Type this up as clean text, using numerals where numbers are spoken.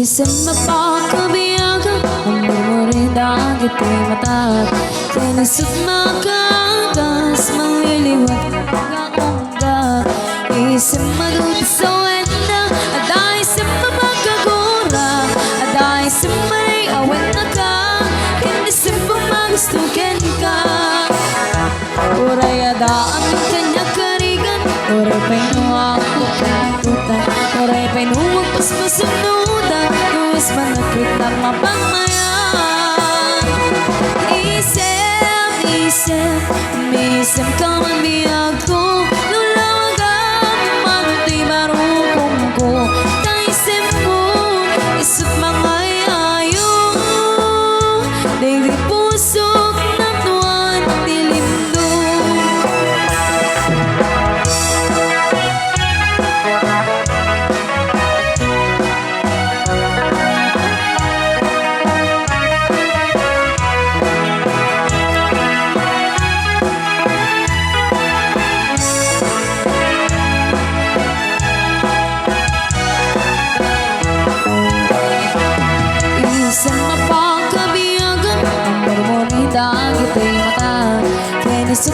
Isang mapakabiyagan ang mumurinda kita'y mata. Kinasot makakas mangliliwat kaungga. Isang maluti sa wenda aday sa mapakagura. Aday sa may awan na ka hindi sa pamagustugan ka. Uray ada ang kanya karigan. Uray pa'y nuwag ko kantutan. Uray pa'y nuwag paspasunudan. Tuwis managkrit na mapangmayan. Isip ka man biyag ko. Nulawag ang magti marupong ko. Kaisip mo, isip mga ayayo. Daily pusok na tuwan dilindo. Isang mapakabiyagan ang murmurida kita'y mata. Kinisip